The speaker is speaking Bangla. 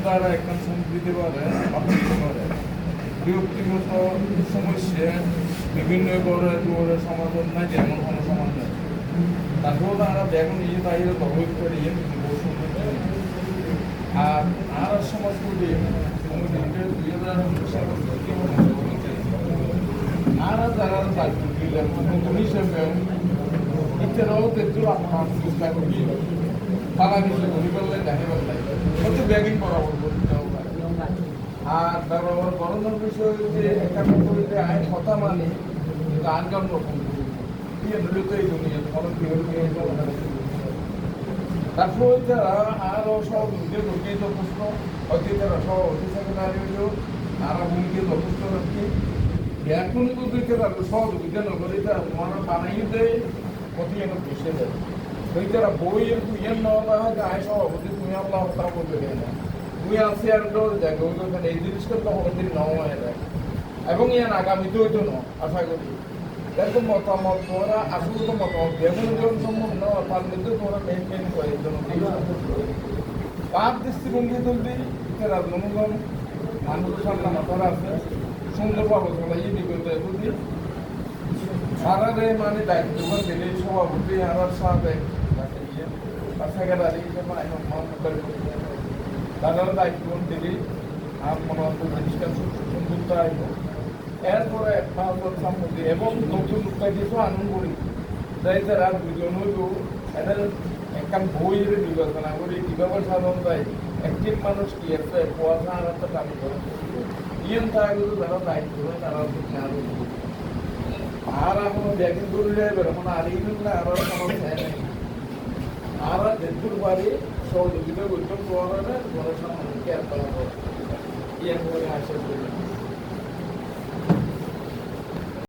দ্বারা একখান সম্প্রীতি করে ব্যক্তিগত সমস্যা বিভিন্ন করে সমাধান নাই যেমন কোনো সমাধান তারপরেও তারা দেখুন ইয়ে বাইরে দখল করে ইয়ে আর আর সমাজগুলি আর যারা দায়িত্ব দিলেন হিসেবে ইচ্ছারাও তেজু আপনার চেষ্টা করি তারা কিছু ঘুরি করলে দেখে পারলে হচ্ছে ব্যাগিং করা আর তারপর গরমের বিষয় হচ্ছে একটা করিতে আইন কথা মানে গান গান রকম এই দুনিয়া ফলন তারপর তারা আরও সব নিজের ভূমিকে যথেষ্ট অতীতেরা সব অতি সেক্রেটারি তারা ভূমিকে যথেষ্ট রাখি এখন কিন্তু সহযোগিতা নগরী মনে বানাই দেয় প্রতি এনে বসে দেয় ওই তারা বই ইয়ে নেওয়া হয় আয় সভাপতি তুমি আল্লাহ তা বলতে দেয় না তুমি আসি আর জায়গা ওইখানে এই জিনিসটা তো অনেকদিন নেওয়া হয়ে যায় এবং ইয়ান আগামীতেও জন্য আশা করি এরকম মতামত তোরা আসলে তো মতামত যেমন জন সম্বন্ধ তার মধ্যে তোরা মেনটেন করে পাপ দৃষ্টিভঙ্গি তুলবি তারা জনগণ মানুষের সামনে মাথারা আছে সুন্দরভাবে চলাই বিগত বুঝি সারারে মানে দায়িত্ব দিলে সভাপতি আর সাথে সেক্রেটারি তারা দায়িত্ব দিলে আর মনে হতো জিনিসটা সুন্দর আইব এরপরে সম্পত্তি এবং নতুন কিছু আনন্দ করি যাই তারা দুজন হইব এদের একটা বই বিবেচনা করি কীভাবে সাধারণ যায় একটিভ মানুষ কি একটা কুয়াশা আর একটা কামি করে ইয়েন থাকলে যারা দায়িত্ব হয় তারা আর এখন ব্যাগিং করে যাবে এখন আর এই না আর সমস্যা নেই আর যেটুকু পারি সহযোগিতা করতে পারে ঘরের সামনে কেয়ার করা ইয়ে করে আশা করি